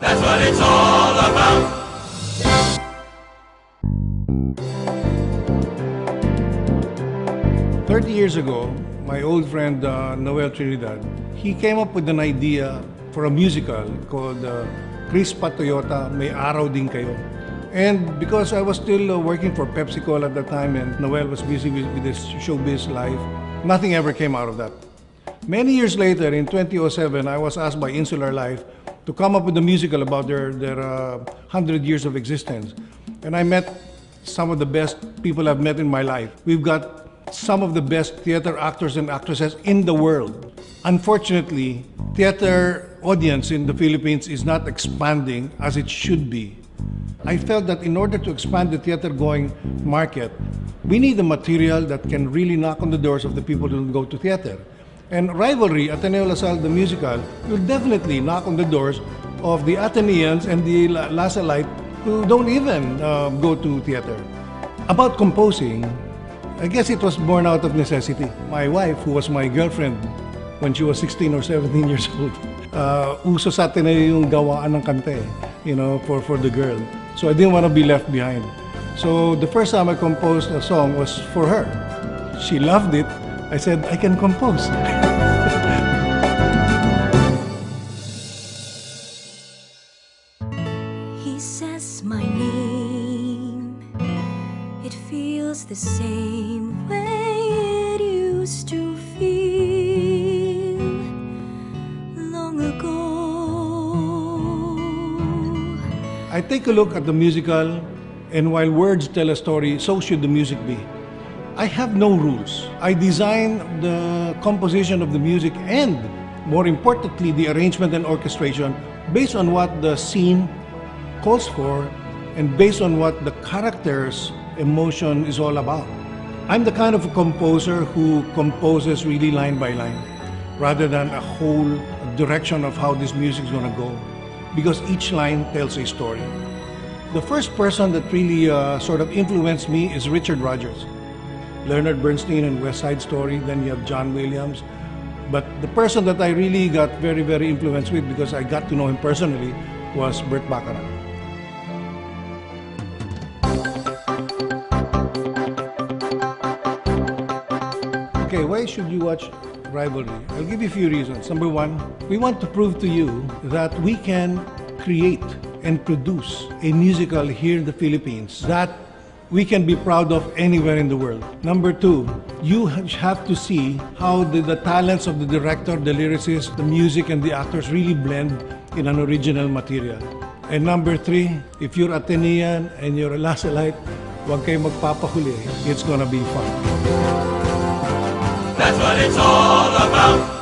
That's what it's all about. 30 years ago, my old friend Noel Trinidad, he came up with an idea for a musical called Crispa Toyota, May Araw Din Kayo. And because I was still working for PepsiCo at the time and Noel was busy with his showbiz life, nothing ever came out of that. Many years later, in 2007, I was asked by Insular Life to come up with a musical about their 100 years of existence. And I met some of the best people I've met in my life. We've got some of the best theater actors and actresses in the world. Unfortunately, theater audience in the Philippines is not expanding as it should be. I felt that in order to expand the theater-going market, we need a material that can really knock on the doors of the people who go to theater. And Rivalry, Ateneo-La Salle, the musical, will definitely knock on the doors of the Ateneans and the La Sallites who don't even go to theater. About composing, I guess it was born out of necessity. My wife, who was my girlfriend when she was 16 or 17 years old, uso sa Ateneo yung gawaan ng kanta for the girl. So I didn't want to be left behind. So the first time I composed a song was for her. She loved it. I said, I can compose. He says my name. It feels the same way it used to feel long ago. I take a look at the musical, and while words tell a story, so should the music be. I have no rules. I design the composition of the music and, more importantly, the arrangement and orchestration based on what the scene calls for and based on what the character's emotion is all about. I'm the kind of a composer who composes really line by line rather than a whole direction of how this music is going to go, because each line tells a story. The first person that really sort of influenced me is Richard Rodgers. Leonard Bernstein and West Side Story, then you have John Williams. But the person that I really got very, very influenced with, because I got to know him personally, was Burt Bacharach. Okay, why should you watch Rivalry? I'll give you a few reasons. Number one, we want to prove to you that we can create and produce a musical here in the Philippines that we can be proud of anywhere in the world. Number two, you have to see how the talents of the director, the lyricist, the music, and the actors really blend in an original material. And number three, if you're Atenean and you're a La Salite, huwag kayo magpapahuli. It's gonna be fun. That's what it's all about.